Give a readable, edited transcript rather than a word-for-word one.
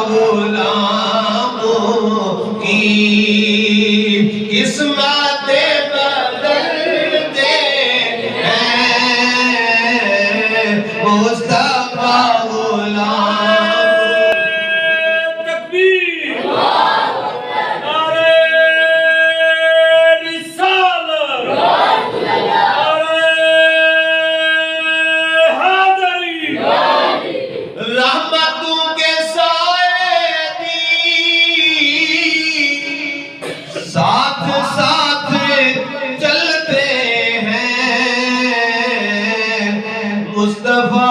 غلاموں کی قسمت بدلتے ہیں مصطفیٰ غلام۔ تکبیر، نعرہ رسالت، نعرہ حیدری، رحمتوں کے سائے دی ساتھ ساتھ چلتے ہیں مصطفیٰ